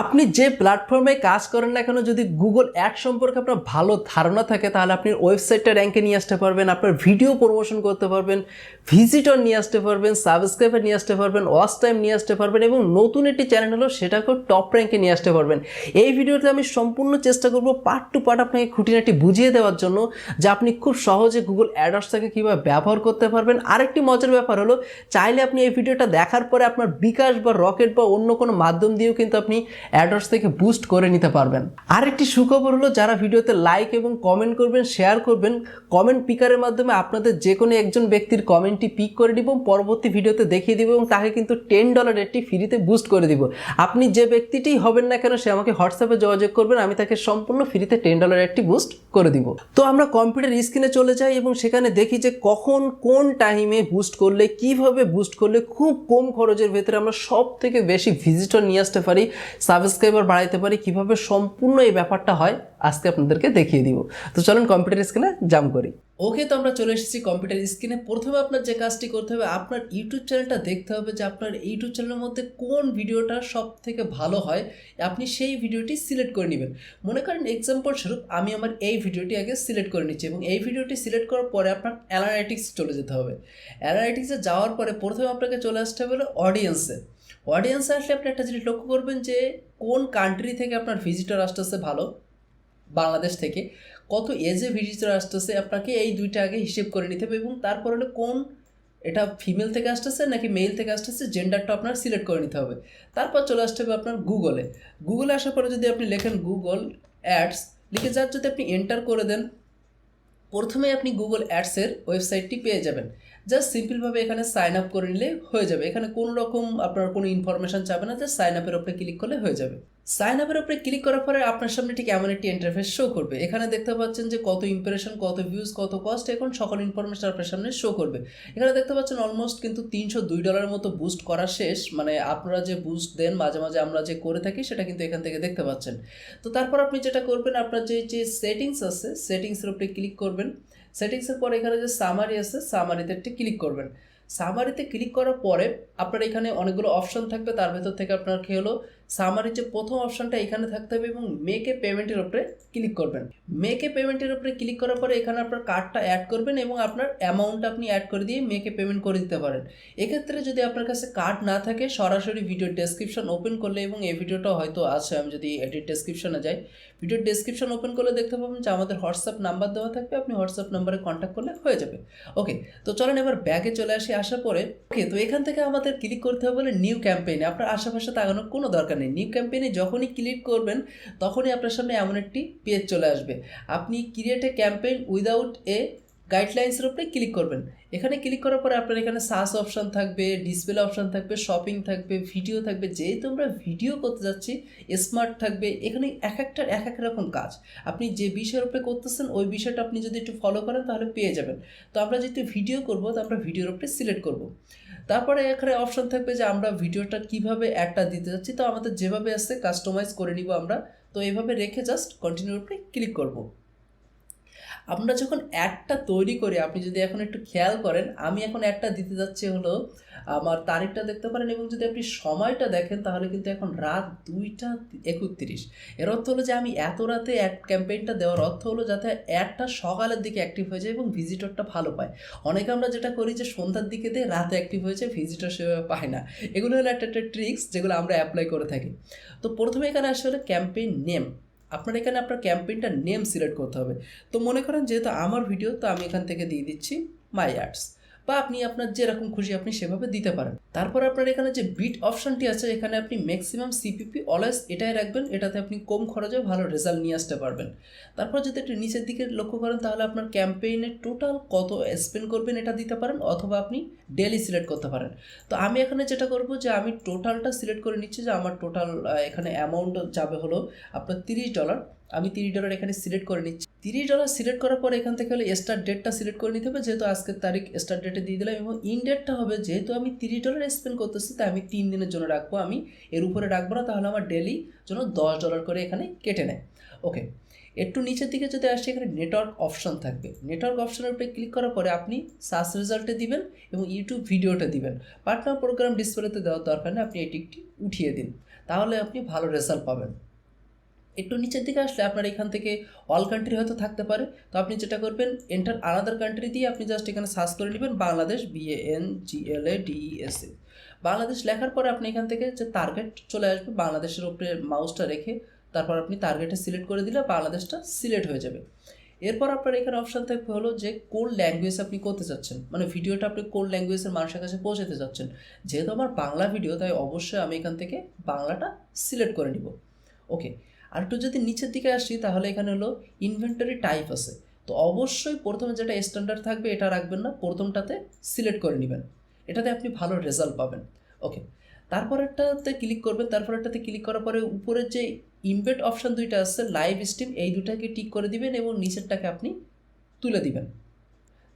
আপনি যে প্ল্যাটফর্মে কাজ করেন না কেন, যদি গুগল অ্যাড সম্পর্কে আপনার ভালো ধারণা থাকে তাহলে আপনি ওয়েবসাইটটা র্যাঙ্কে নিয়ে আসতে পারবেন, আপনার ভিডিও প্রমোশন করতে পারবেন, ভিজিটর নিয়ে আসতে পারবেন, সাবস্ক্রাইবার নিয়ে আসতে পারবেন, ওয়াচ টাইম নিয়ে আসতে পারবেন এবং নতুন একটি চ্যানেল হলো সেটাকেও টপ র্যাঙ্কে নিয়ে আসতে পারবেন। এই ভিডিওতে আমি সম্পূর্ণ চেষ্টা করব পার্ট টু পার্ট আপনাকে খুঁটিনাটি বুঝিয়ে দেওয়ার জন্য যে আপনি খুব সহজে গুগল অ্যাডওয়ার্ডসটাকে কীভাবে ব্যবহার করতে পারবেন। আরেকটি মজার ব্যাপার হলো, চাইলে আপনি এই ভিডিওটা দেখার পরে আপনার বিকাশ বা রকেট বা অন্য কোনো মাধ্যম দিয়েও কিন্তু আপনি অ্যাডওয়ার্ডস থেকে বুস্ট করে নিতে পারবেন। আরেকটি সুখবর হলো, যারা ভিডিওতে লাইক এবং কমেন্ট করবেন, শেয়ার করবেন, কমেন্ট পিকারের মাধ্যমে আপনাদের যে কোনো একজন ব্যক্তির কমেন্টটি পিক করে দিব, পরবর্তী ভিডিওতে দেখিয়ে দিব এবং তাকে কিন্তু $10 একটি ফ্রিতে বুস্ট করে দিব। আপনি যে ব্যক্তিটিই হবেন না কেন, সে আমাকে হোয়াটসঅ্যাপে যোগাযোগ করবেন, আমি তাকে সম্পূর্ণ ফ্রিতে $10 একটি বুস্ট করে দিব। তো আমরা কম্পিউটার স্ক্রিনে চলে যাই এবং সেখানে দেখি যে কখন কোন টাইমে বুস্ট করলে, কিভাবে বুস্ট করলে খুব কম খরচের ভেতরে আমরা সব থেকে বেশি ভিজিটর নিয়ে আসতে পারি, সাবস্ক্রাইবার বাড়াইতে পারি, কিভাবে সম্পূর্ণ এই ব্যাপারটা হয় আজকে আপনাদেরকে দেখিয়ে দিব। তো চলুন কম্পিউটার স্ক্রিনে জাম্প করি। ওকে, তো আমরা চলে এসেছি কম্পিউটার স্ক্রিনে। প্রথমে আপনার যে কাজটি করতে হবে, আপনার ইউটিউব চ্যানেলটা দেখতে হবে যে আপনার ইউটিউব চ্যানেলের মধ্যে কোন ভিডিওটা সব থেকে ভালো হয়, আপনি সেই ভিডিওটি সিলেক্ট করে নেবেন। মনে করেন এক্সাম্পল স্বরূপ আমি আমার এই ভিডিওটি আগে সিলেক্ট করে নিচ্ছি এবং এই ভিডিওটি সিলেক্ট করার পরে আপনার অ্যানালাইটিক্স চলে যেতে হবে। অ্যানালাইটিক্সে যাওয়ার পরে প্রথমে আপনাকে চলে আসতে হবে অডিয়েন্সে। অডিয়েন্সে আসলে আপনি একটা জিনিস লক্ষ্য করবেন যে কোন কান্ট্রি থেকে আপনার ভিজিটর আসতেছে ভালো, বাংলাদেশ থেকে কত এজে ভিজিটর আসতেছে, আপনাকে এই দুইটা আগে হিসেব করে নিতে হবে এবং তারপর হলে কোন এটা ফিমেল থেকে আসতেছে নাকি মেল থেকে আসতেছে, জেন্ডারটা আপনার সিলেক্ট করে নিতে হবে। তারপর চলে আসতে হবে আপনার গুগলে আসার পরে যদি আপনি লেখেন গুগল অ্যাডস লিখে যার যদি আপনি এন্টার করে দেন, প্রথমে আপনি গুগল অ্যাডসের ওয়েবসাইটটি পেয়ে যাবেন। জাস্ট সিম্পলভাবে এখানে সাইন আপ করে নিলে হয়ে যাবে। এখানে কোনো রকম আপনার কোনো ইনফরমেশান চাবে না, জাস্ট সাইন আপের উপরে ক্লিক করলে হয়ে যাবে। সাইন আপের উপরে ক্লিক করার পরে আপনার সামনে ঠিক এমন একটি ইন্টারফেস শো করবে। এখানে দেখতে পাচ্ছেন যে কত ইমপ্রেশন, কত ভিউজ, কত কস্ট, এখন সকল ইনফরমেশন আপনার সামনে শো করবে। এখানে দেখতে পাচ্ছেন অলমোস্ট কিন্তু $302 মতো বুস্ট করা শেষ। মানে আপনারা যে বুস্ট দেন মাঝে মাঝে আমরা যে করে থাকি সেটা কিন্তু এখান থেকে দেখতে পাচ্ছেন। তো তারপর আপনি যেটা করবেন, আপনার যে সেটিংস আছে সেটিংসের উপরে ক্লিক করবেন। সেটিংসের পরে এখানে যে সামারি আছে সামারিতে একটি ক্লিক করবেন। সামারিতে ক্লিক করার পরে আপনার এখানে অনেকগুলো অপশন থাকবে, তার ভেতর থেকে আপনার কি হলো সামারির যে প্রথম অপশনটা এখানে থাকতে হবে এবং মেক এ পেমেন্টের উপরে ক্লিক করবেন। মেক এ পেমেন্টের উপরে ক্লিক করার পরে এখানে আপনার কার্ডটা অ্যাড করবেন এবং আপনার অ্যামাউন্টটা আপনি অ্যাড করে দিয়ে মেক এ পেমেন্ট করে দিতে পারেন। এক্ষেত্রে যদি আপনার কাছে কার্ড না থাকে, সরাসরি ভিডিও ডেসক্রিপশন ওপেন করলে, এবং এই ভিডিওটা হয়তো আছে, আমি যদি এডিট ডেসক্রিপশনে যাই, ভিডিও ডেসক্রিপশন ওপেন করলে দেখতে পাবেন যে আমাদের হোয়াটসঅ্যাপ নাম্বার দেওয়া থাকবে, আপনি হোয়াটসঅ্যাপ নাম্বারে কন্ট্যাক্ট করলে হয়ে যাবে। ওকে, তো চলেন এবার ব্যাগে চলে আসি। আসার পরে ওকে, তো এখান থেকে আমাদের ক্লিক করতে হবে বলে নিউ ক্যাম্পেইনে। আপনার আশেপাশে তাকানোর কোনো দরকার নেই। নিউ ক্যাম্পেইনে যখনই ক্লিক করবেন তখনই আপনার সামনে এমন একটি পেজ চলে আসবে। আপনি create a campaign without a গাইডলাইন্সের উপরে ক্লিক করবেন। এখানে ক্লিক করার পরে আপনার এখানে সার্চ অপশান থাকবে, ডিসপ্লে অপশান থাকবে, শপিং থাকবে, ভিডিও থাকবে। যেহেতু আমরা ভিডিও করতে যাচ্ছি, স্মার্ট থাকবে। এখানে এক একটার এক এক রকম কাজ। আপনি যে বিষয়ের উপরে করতেছেন ওই বিষয়টা আপনি যদি একটু ফলো করেন তাহলে পেয়ে যাবেন। তো আমরা যেহেতু ভিডিও করবো, তো আমরা ভিডিওর উপরে সিলেক্ট করব। তারপরে এখানে অপশান থাকবে যে আমরা ভিডিওটা কিভাবে অ্যাডটা দিতে যাচ্ছি, তো আমাদের যেভাবে আসছে কাস্টমাইজ করে নিব আমরা। তো এইভাবে রেখে জাস্ট কন্টিনিউর উপরে ক্লিক করব। আমরা যখন অ্যাডটা তৈরি করি, আপনি যদি এখন একটু খেয়াল করেন, আমি এখন অ্যাডটা দিতে যাচ্ছি হলো, আমার তারিখটা দেখতে পারেন এবং যদি আপনি সময়টা দেখেন তাহলে কিন্তু এখন রাত 2:31। এর অর্থ হলো যে আমি এত রাতে অ্যাড ক্যাম্পেইনটা দেওয়ার অর্থ হলো যাতে অ্যাডটা সকালের দিকে অ্যাক্টিভ হয়ে যায় এবং ভিজিটরটা ভালো পায়। অনেকে আমরা যেটা করি যে সন্ধ্যার দিকে দিয়ে রাতে অ্যাক্টিভ হয়ে যায়, ভিজিটর সেভাবে পায় না। এগুলো হলো একটা ট্রিক্স যেগুলো আমরা অ্যাপ্লাই করে থাকি। তো প্রথমে এখানে আসলে ক্যাম্পেইন নেম, আপনার এখানে আপনার ক্যাম্পেইনটা নেম সিলেক্ট করতে হবে। তো মনে করেন যেহেতু আমার ভিডিও, তো আমি এখান থেকে দিয়ে দিচ্ছি মাই অ্যাডস, বা আপনি আপনার যেরকম খুশি আপনি সেভাবে দিতে পারেন। তারপর আপনার এখানে যে বিট অপশানটি আছে, এখানে আপনি ম্যাক্সিমাম সিপিপি অলওয়েজ এটাই রাখবেন, এটাতে আপনি কম খরচে ভালো রেজাল্ট নিয়ে আসতে পারবেন। তারপর যদি একটু নিচের দিকে লক্ষ্য করেন তাহলে আপনার ক্যাম্পেইনে টোটাল কত স্পেন্ড করবেন এটা দিতে পারেন, অথবা আপনি ডেলি সিলেক্ট করতে পারেন। তো আমি এখানে যেটা করব যে আমি টোটালটা সিলেক্ট করে নিচ্ছি, যে আমার টোটাল এখানে অ্যামাউন্ট যাবে হলো আপনার $30। আমি $30 এখানে সিলেক্ট করে নিচ্ছি। $30 সিলেক্ট করার পর এখান থেকে হলে স্টার্ট ডেটটা সিলেক্ট করে নিতে হবে, যেহেতু আজকের তারিখ স্টার্ট ডেটে দিয়ে দিলাম, এবং ইন ডেটটা হবে যেহেতু আমি $30 স্পেন্ড করতেছি তাই আমি 3 দিনের জন্য রাখবো, আমি এর উপরে রাখবো না, তাহলে আমার ডেলি জন্য $10 করে এখানে কেটে নেয়। ওকে, একটু নিচের দিকে যদি আসে এখানে নেটওয়ার্ক অপশন থাকবে। নেটওয়ার্ক অপশনের উপরে ক্লিক করার পরে আপনি সার্চ রেজাল্টে দিবেন এবং ইউটিউব ভিডিওটা দিবেন। পার্টনার প্রোগ্রাম ডিসপ্লেতে দেওয়ার দরকার নেই, আপনি এটি একটি উঠিয়ে দিন। তাহলে আপনি ভালো রেজাল্ট পাবেন। একটু নিচের দিকে আসলে আপনার এখান থেকে অল কান্ট্রি হয়তো থাকতে পারে, তো আপনি যেটা করবেন এন্টার আনাদার কান্ট্রি দিয়ে আপনি জাস্ট এখানে সার্চ করে নেবেন বাংলাদেশ, BANGLADES, বাংলাদেশ লেখার পরে আপনি এখান থেকে যে টার্গেট চলে আসবে বাংলাদেশের উপরে মাউসটা রেখে তারপর আপনি টার্গেটে সিলেক্ট করে দিলে বাংলাদেশটা সিলেক্ট হয়ে যাবে। এরপর আপনার এখানে অপশান থাকবে হলো যে কোন ল্যাঙ্গুয়েজ আপনি করতে চাচ্ছেন, মানে ভিডিওটা আপনি কোন ল্যাঙ্গুয়েজের মানুষের কাছে পৌঁছাতে চাচ্ছেন। যেহেতু আমার বাংলা ভিডিও তাই অবশ্যই আমি এখান থেকে বাংলাটা সিলেক্ট করে নিব। ওকে, আর একটু যদি নিচের দিকে আসি তাহলে এখানে হলো ইনভেন্টরি টাইপ আছে, তো অবশ্যই প্রথমে যেটা স্ট্যান্ডার্ড থাকবে এটা রাখবেন না, প্রথমটাতে সিলেক্ট করে নেবেন, এটাতে আপনি ভালো রেজাল্ট পাবেন। ওকে, তারপরেরটাতে ক্লিক করবেন, তারপরেরটাতে ক্লিক করার পরে উপরের যে ইমবেড অপশান দুইটা আছে লাইভ স্ট্রিম, এই দুটাকে টিক করে দিবেন এবং নিচেরটাকে আপনি তুলে দিবেন।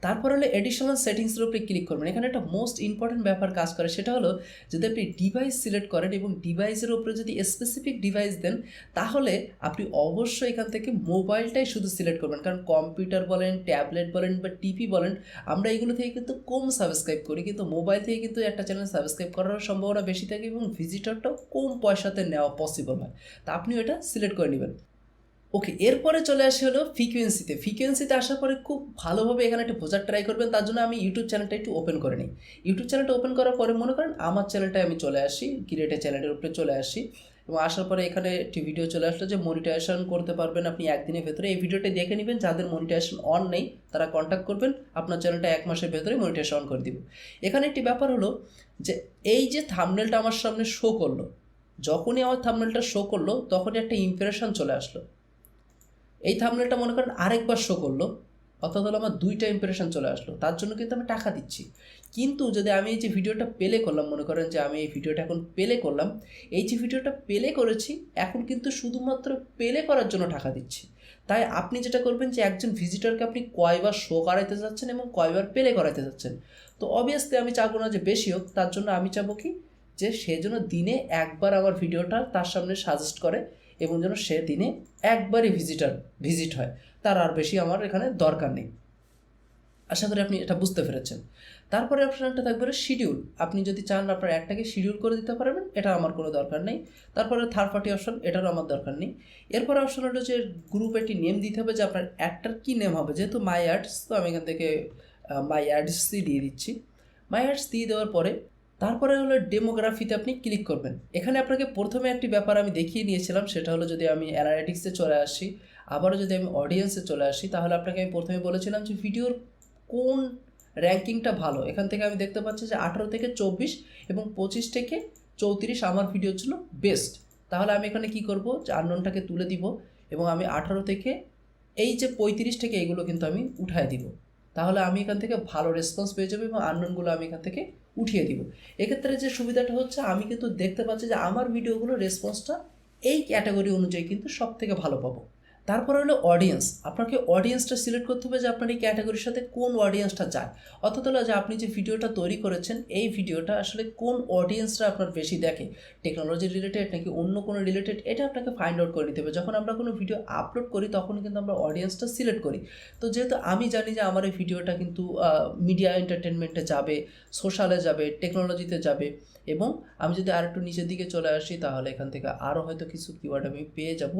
তারপর হলো এডিশনাল সেটিংসের উপরে ক্লিক করবেন। এখানে একটা মোস্ট ইম্পর্টেন্ট ব্যাপার কাজ করে, সেটা হলো যদি আপনি ডিভাইস সিলেক্ট করেন এবং ডিভাইসের উপরে যদি স্পেসিফিক ডিভাইস দেন তাহলে আপনি অবশ্যই এখান থেকে মোবাইলটাই শুধু সিলেক্ট করবেন, কারণ কম্পিউটার বলেন, ট্যাবলেট বলেন বা টিভি বলেন, আমরা এগুলো থেকে কিন্তু কম সাবস্ক্রাইব করি, কিন্তু মোবাইল থেকে কিন্তু একটা চ্যানেল সাবস্ক্রাইব করার সম্ভাবনা বেশি থাকে এবং ভিজিটরটাও কম পয়সাতে নেওয়া পসিবল হয়, তা আপনি এটা সিলেক্ট করে নেবেন। ওকে, এরপরে চলে আসে হলো ফ্রিকোয়েন্সিতে আসার পরে খুব ভালোভাবে এখানে একটু বোঝার ট্রাই করবেন। তার জন্য আমি ইউটিউব চ্যানেলটা একটু ওপেন করে নিই। ইউটিউব চ্যানেলটা ওপেন করার পরে মনে করেন আমার চ্যানেলটায় আমি চলে আসি, ক্রিয়েটের চ্যানেলের উপরে চলে আসি এবং আসার পরে এখানে একটি ভিডিও চলে আসলো যে মনিটাইজেশন করতে পারবেন আপনি একদিনের ভেতরে। এই ভিডিওটা দেখে নেবেন, যাদের মনিটাইজেশন অন নেই তারা কন্ট্যাক্ট করবেন, আপনার চ্যানেলটা 1 মাসের ভেতরে মনিটাইজেশন অন করে দিব। এখানে একটি ব্যাপার হলো যে এই যে থাম্বনেলটা আমার সামনে শো করলো, যখনই আমার থাম্বনেলটা শো করলো তখনই একটা ইমপ্রেশন চলে আসলো। এই থাম্বনেলটা মনে করেন আরেকবার শো করলো, অর্থাৎ হলো আমার 2টা ইমপ্রেশন চলে আসলো, তার জন্য কিন্তু আমি টাকা দিচ্ছি। কিন্তু যদি আমি এই যে ভিডিওটা প্লে করলাম, মনে করেন যে আমি এই ভিডিওটা এখন প্লে করলাম, এই যে ভিডিওটা প্লে করেছি এখন কিন্তু শুধুমাত্র প্লে করার জন্য টাকা দিচ্ছি। তাই আপনি যেটা করবেন যে একজন ভিজিটরকে আপনি কয়বার শো করাইতে যাচ্ছেন এবং কয়বার প্লে করাইতে যাচ্ছেন, তো অবভিয়াসলি আমি চাবো না যে বেশি হোক, তার জন্য আমি চাবো কি যে সে যেন দিনে একবার আমার ভিডিওটা তার সামনে সাজেস্ট করে এবং যেন সে দিনে একবারই ভিজিট হয়, তার আর বেশি আমার এখানে দরকার নেই। আশা করি আপনি এটা বুঝতে পেরেছেন। তারপরে অপশানটা থাকবে শিডিউল, আপনি যদি চান আপনার একটাকে শিডিউল করে দিতে পারবেন, এটা আমার কোনো দরকার নেই। তারপরে থার্ড পার্টি অপশান, এটারও আমার দরকার নেই। এরপরে অপশান হলো যে গ্রুপ একটি নেম দিতে হবে, যে আপনার অ্যাডটার কী নেম হবে। যেহেতু মাই অ্যাডস, তো আমি এখান থেকে মাই অ্যাডসই দিয়ে দিচ্ছি। মাই অ্যাডস দিয়ে দেওয়ার পরে তারপরে হলো ডেমোগ্রাফিতে আপনি ক্লিক করবেন। এখানে আপনাকে প্রথমে একটি ব্যাপার আমি দেখিয়ে নিয়েছিলাম, সেটা হলো যদি আমি অ্যানালিটিক্সে চলে আসি, আবারও যদি আমি অডিয়েন্সে চলে আসি, তাহলে আপনাকে আমি প্রথমে বলেছিলাম যে ভিডিওর কোন র্যাঙ্কিংটা ভালো। এখান থেকে আমি দেখতে পাচ্ছি যে 18 থেকে 24 এবং 25 থেকে 34 আমার ভিডিওর জন্য বেস্ট। তাহলে আমি এখানে কি করব, যে আননোনটাকে তুলে দিব এবং আমি 18 থেকে এই যে 35 থেকে এইগুলো কিন্তু আমি উঠায় দিব। তাহলে আমি এখান থেকে ভালো রেসপন্স পেয়ে যাবো এবং আননোনগুলো আমি এখান থেকে উঠিয়ে দিব। এক্ষেত্রে যে সুবিধাটা হচ্ছে আমি কিন্তু দেখতে পাচ্ছি যে আমার ভিডিওগুলোর রেসপন্সটা এই ক্যাটাগরি অনুযায়ী কিন্তু সব থেকে ভালো পাবো। তারপর হলো অডিয়েন্স, আপনাকে অডিয়েন্সটা সিলেক্ট করতে হবে যে আপনার এই ক্যাটাগরির সাথে কোন অডিয়েন্সটা যায়, অর্থাৎ হলো যে আপনি যে ভিডিওটা তৈরি করেছেন এই ভিডিওটা আসলে কোন অডিয়েন্সটা আপনার বেশি দেখে, টেকনোলজি রিলেটেড নাকি অন্য কোনো রিলেটেড, এটা আপনাকে ফাইন্ড আউট করে নিতে হবে। যখন আমরা কোনো ভিডিও আপলোড করি তখন কিন্তু আমরা অডিয়েন্সটা সিলেক্ট করি। তো যেহেতু আমি জানি যে আমার এই ভিডিওটা কিন্তু মিডিয়া এন্টারটেনমেন্টে যাবে, সোশ্যালে যাবে, টেকনোলজিতে যাবে, এবং আমি যদি আর একটু নিচের দিকে চলে আসি তাহলে এখান থেকে আরও হয়তো কিছু কিওয়ার্ড আমি পেয়ে যাব।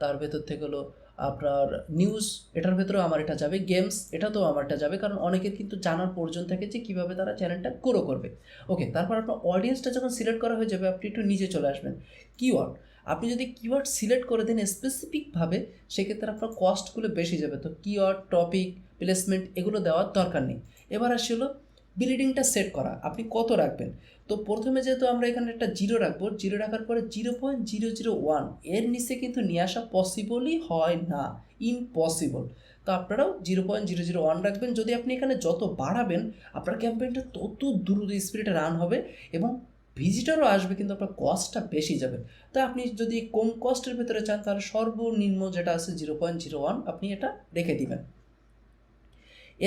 তার ভেতর থেকে হলো আপনার নিউজ, এটার ভেতরেও আমার এটা যাবে, গেমস এটাতেও আমার এটা যাবে, কারণ অনেকের কিন্তু জানার প্রয়োজন থাকে যে কীভাবে তারা চ্যানেলটা গ্রো করবে। ওকে, তারপর আপনার অডিয়েন্সটা যখন সিলেক্ট করা হয়ে যাবে আপনি একটু নিচে চলে আসবেন। কিওয়ার্ড, আপনি যদি কিওয়ার্ড সিলেক্ট করে দেন স্পেসিফিকভাবে সেক্ষেত্রে আপনার কস্টগুলো বেশি যাবে। তো কিওয়ার্ড, টপিক, প্লেসমেন্ট এগুলো দেওয়ার দরকার নেই। এবার আসি হলো বিলিডিংটা সেট করা, আপনি কত রাখবেন। তো প্রথমে যেহেতু আমরা এখানে একটা 0 রাখবো, 0 রাখার পরে 0.001 এর নিচে কিন্তু নিয়ে আসা পসিবলই হয় না, ইম্পসিবল। তো আপনারাও 0.001 রাখবেন। যদি আপনি এখানে যত বাড়াবেন আপনার ক্যাম্পেইনটা তত দ্রুত স্পিডে রান হবে এবং ভিজিটরও আসবে, কিন্তু আপনার কস্টটা বেশি যাবে। তো আপনি যদি কম কস্টের ভিতরে চান তাহলে সর্বনিম্ন যেটা আছে 0.01 আপনি এটা রেখে দিবেন।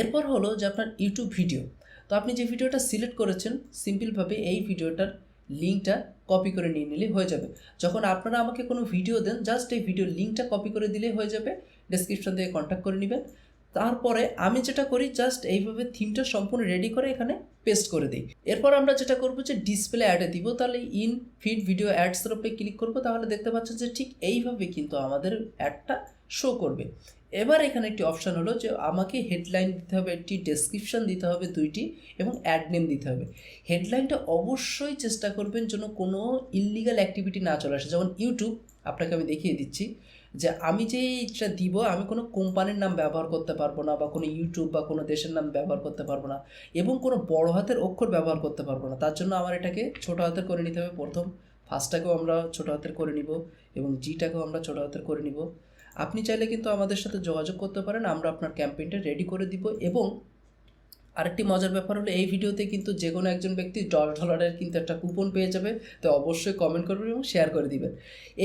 এরপর হলো যে আপনার ইউটিউব ভিডিও, তো আপনি যে ভিডিওটা সিলেক্ট করেছেন সিম্পলভাবে এই ভিডিওটার লিঙ্কটা কপি করে নিয়ে নিলে হয়ে যাবে। যখন আপনারা আমাকে কোনো ভিডিও দেন জাস্ট এই ভিডিওর লিঙ্কটা কপি করে দিলে হয়ে যাবে, ডেসক্রিপশন থেকে কন্ট্যাক্ট করে নেবেন। তারপরে আমি যেটা করি জাস্ট এইভাবে থিমটা সম্পূর্ণ রেডি করে এখানে পেস্ট করে দিই। এরপর আমরা যেটা করবো যে ডিসপ্লে অ্যাডে দিব, তাহলে ইন ফিড ভিডিও অ্যাডসের উপরে ক্লিক করবো, তাহলে দেখতে পাচ্ছেন যে ঠিক এইভাবে কিন্তু আমাদের অ্যাডটা শো করবে। এবার এখানে একটি অপশান হলো যে আমাকে হেডলাইন দিতে হবে, একটি ডেসক্রিপশান দিতে হবে 2টি, এবং অ্যাড নেম দিতে হবে। হেডলাইনটা অবশ্যই চেষ্টা করবেন যেন কোনো ইললিগাল অ্যাক্টিভিটি না চলে আসে। যেমন ইউটিউব, আপনাকে আমি দেখিয়ে দিচ্ছি যে আমি যে এটা দিব, আমি কোনো কোম্পানির নাম ব্যবহার করতে পারবো না, বা কোনো ইউটিউব বা কোনো দেশের নাম ব্যবহার করতে পারবো না, এবং কোনো বড় হাতের অক্ষর ব্যবহার করতে পারবো না। তার জন্য আমার এটাকে ছোটো হাতের করে নিতে হবে। প্রথম ফার্স্টটাকেও আমরা ছোটো হাতের করে নিব, এবং জিটাকেও আমরা ছোটো হাতের করে নিব। আপনি চাইলে কিন্তু আমাদের সাথে যোগাযোগ করতে পারেন, আমরা আপনার ক্যাম্পেইনটা রেডি করে দিব। এবং আরেকটি মজার ব্যাপার হলো এই ভিডিওতে কিন্তু যে কোনো একজন ব্যক্তি $10 কিন্তু একটা কুপন পেয়ে যাবে, তো অবশ্যই কমেন্ট করবেন এবং শেয়ার করে দিবেন।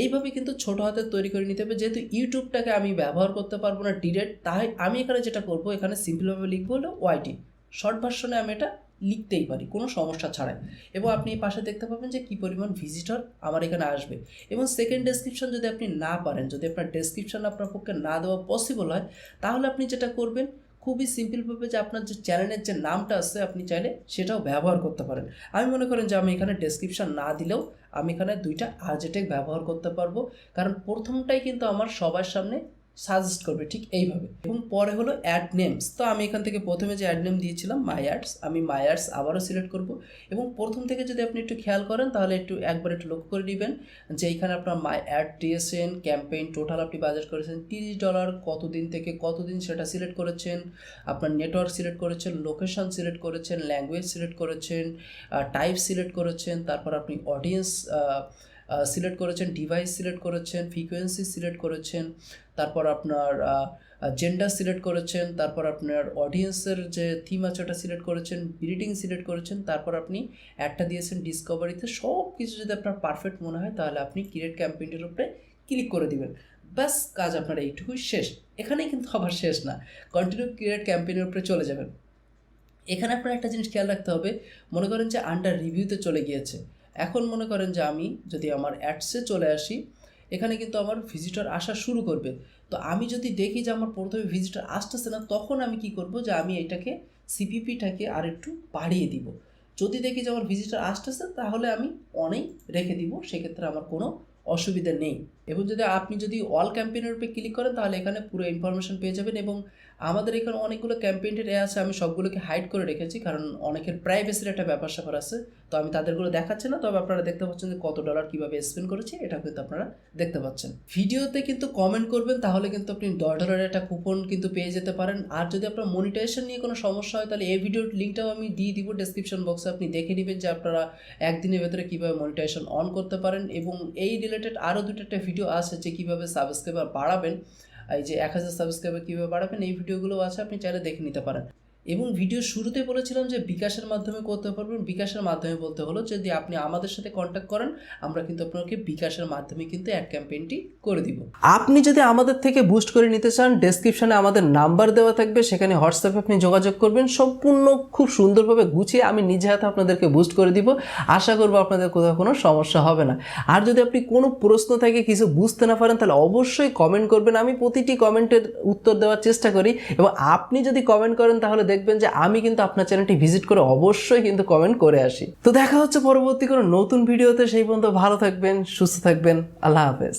এইভাবে কিন্তু ছোটো হাতের তৈরি করে নিতে হবে। যেহেতু ইউটিউবটাকে আমি ব্যবহার করতে পারবো না ডিরেক্ট, তাই আমি এখানে যেটা করবো, এখানে সিম্পলভাবে লিখবো হলো ওয়াইটি, শর্ট ভার্সনে আমি এটা লিখতেই পারি কোনো সমস্যা ছাড়াই। এবং আপনি এই পাশে দেখতে পাবেন যে কী পরিমাণ ভিজিটর আমার এখানে আসবে। এবং সেকেন্ড ডেসক্রিপশন যদি আপনি না পারেন, যদি আপনার ডেসক্রিপশন আপনার পক্ষে না দেওয়া পসিবল হয়, তাহলে আপনি যেটা করবেন খুবই সিম্পলভাবে যে আপনার যে চ্যানেলের যে নামটা আছে আপনি চাইলে সেটাও ব্যবহার করতে পারেন। আমি মনে করেন যে আমি এখানে ডেসক্রিপশন না দিলেও আমি এখানে 2টা rjtech ব্যবহার করতে পারবো, কারণ প্রথমটাই কিন্তু আমার সবার সামনে সাজেস্ট করবে ঠিক এইভাবে। এবং পরে হলো অ্যাড নেমস, তো আমি এখান থেকে প্রথমে যে অ্যাড নেম দিয়েছিলাম মাই অ্যাডস, আমি মাই অ্যাডস আবারও সিলেক্ট করব। এবং প্রথম থেকে যদি আপনি একটু খেয়াল করেন তাহলে একবার একটু লক্ষ্য করে নেবেন যে এইখানে আপনার মাই অ্যাড দিয়েছেন, ক্যাম্পেইন টোটাল আপনি বাজেট করেছেন $30, কতদিন থেকে কতদিন সেটা সিলেক্ট করেছেন, আপনার নেটওয়ার্ক সিলেক্ট করেছেন, লোকেশন সিলেক্ট করেছেন, ল্যাঙ্গুয়েজ সিলেক্ট করেছেন, টাইপ সিলেক্ট করেছেন, তারপর আপনি অডিয়েন্স সিলেক্ট করেছেন, ডিভাইস সিলেক্ট করেছেন, ফ্রিকোয়েন্সি সিলেক্ট করেছেন, তারপর আপনার জেন্ডার সিলেক্ট করেছেন, তারপর আপনার অডিয়েন্সের যে থিম আছে ওটা সিলেক্ট করেছেন, ব্রিডিং সিলেক্ট করেছেন, তারপর আপনি একটা দিয়েছেন ডিসকভারিতে। সব কিছু যদি আপনার পারফেক্ট মনে হয় তাহলে আপনি ক্রিয়েট ক্যাম্পেইনের উপরে ক্লিক করে দিবেন। ব্যাস, কাজ আপনার এইটুকুই শেষ। এখানেই কিন্তু আবার শেষ না, কন্টিনিউ ক্রিয়েট ক্যাম্পেইনের উপরে চলে যাবেন। এখানে আপনার একটা জিনিস খেয়াল রাখতে হবে, মনে করেন যে আন্ডার রিভিউতে চলে গিয়েছে। এখন মনে করেন যে আমি যদি আমার অ্যাডসে চলে আসি, এখানে কিন্তু আমার ভিজিটর আসা শুরু করবে। তো আমি যদি দেখি যে আমার প্রথমে ভিজিটর আসতেছে না, তখন আমি কি করব যে আমি এটাকে সিপিপিটাকে আর একটু বাড়িয়ে দিব। যদি দেখি যে আমার ভিজিটর আসতেছে তাহলে আমি অনেক রেখে দিব, সেক্ষেত্রে আমার কোনো অসুবিধা নেই। এবং আপনি যদি অল ক্যাম্পেইনের উপরে ক্লিক করেন তাহলে এখানে পুরো ইনফরমেশন পেয়ে যাবেন। এবং আমাদের এখানে অনেকগুলো ক্যাম্পেইনের আছে, আমি সবগুলোকে হাইড করে রেখেছি, কারণ অনেকের প্রাইভেসির একটা ব্যাপার স্যাপার আছে, তো আমি তাদেরগুলো দেখাচ্ছি না। তবে আপনারা দেখতে পাচ্ছেন যে কত ডলার কীভাবে স্পেন্ড করেছি, এটা কিন্তু আপনারা দেখতে পাচ্ছেন। ভিডিওতে কিন্তু কমেন্ট করবেন, তাহলে কিন্তু আপনি $10 একটা কুপন কিন্তু পেয়ে যেতে পারেন। আর যদি আপনার মনিটাইজেশন নিয়ে কোনো সমস্যা হয় তাহলে এই ভিডিওর লিঙ্কটাও আমি দিয়ে দিব ডেসক্রিপশন বক্সে, আপনি দেখে নেবেন যে আপনারা একদিনের ভেতরে কীভাবে মনিটাইজেশন অন করতে পারেন। এবং এই রিলেটেড আরও 2টা ভিডিও আছে যে কীভাবে সাবস্ক্রাইবার বাড়াবেন, এই যে 1000 সাবস্ক্রাইবার কীভাবে বাড়াবেন, এই ভিডিওগুলো আছে, আপনি চাইলে দেখে নিতে পারেন। এবং ভিডিও শুরুতে বলেছিলাম যে বিকাশের মাধ্যমে করতে পারবেন। বিকাশের মাধ্যমে বলতে হলো যদি আপনি আমাদের সাথে কন্ট্যাক্ট করেন, আমরা কিন্তু আপনাকে বিকাশের মাধ্যমে কিন্তু অ্যাড ক্যাম্পেইনটি করে দিব। আপনি যদি আমাদের থেকে বুস্ট করে নিতে চান, ডেসক্রিপশনে আমাদের নাম্বার দেওয়া থাকবে, সেখানে হোয়াটসঅ্যাপে আপনি যোগাযোগ করবেন। সম্পূর্ণ খুব সুন্দরভাবে গুছিয়ে আমি নিজে হাতে আপনাদেরকে বুস্ট করে দিব। আশা করবো আপনাদের কোথাও কোনো সমস্যা হবে না। আর যদি আপনি কোনো প্রশ্ন থেকে কিছু বুঝতে না পারেন তাহলে অবশ্যই কমেন্ট করবেন, আমি প্রতিটি কমেন্টের উত্তর দেওয়ার চেষ্টা করি। এবং আপনি যদি কমেন্ট করেন তাহলে দেখবেন যে আমি কিন্তু আপনার চ্যানেলটি ভিজিট করে অবশ্যই কিন্তু কমেন্ট করে আসি। তো দেখা হচ্ছে পরবর্তী কোনো নতুন ভিডিওতে, সেই পর্যন্ত ভালো থাকবেন, সুস্থ থাকবেন, আল্লাহ হাফেজ।